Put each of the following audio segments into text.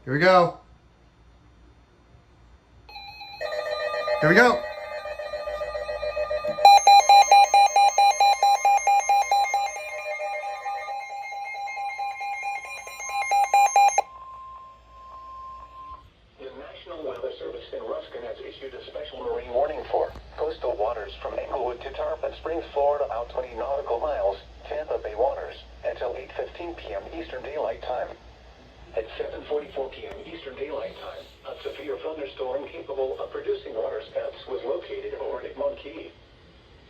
Here we go. Here we go. The National Weather Service in Ruskin has issued a special marine warning for coastal waters from Englewood to Tarpon Springs, Florida, out 20 nautical miles, Tampa Bay waters, until 8:15 p.m. Eastern Daylight Time. At 7:44 p.m. Eastern Daylight Time, a severe thunderstorm capable of producing waterspouts was located over Egmont Key.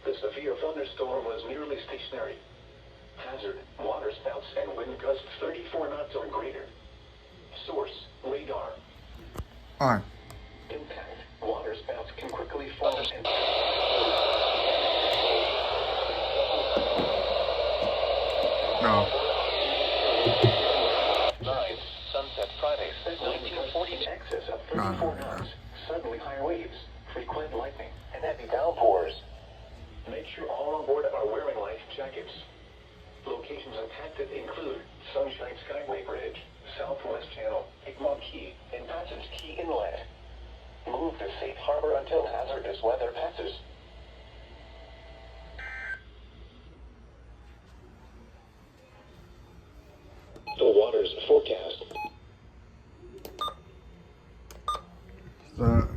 The severe thunderstorm was nearly stationary. Hazard, waterspouts and wind gusts 34 knots or greater. Source, radar. On. Impact, waterspouts can quickly form and... No. 9, Sunset Friday, 1940. Excess of 34 knots, suddenly high waves, frequent lightning, and heavy downpours. Make sure all on board are wearing life jackets. Locations impacted include Sunshine Skyway Bridge, Southwest Channel, Egmont Key, and Passage Key Inlet. Move to safe harbor until hazardous weather passes. The waters forecast. The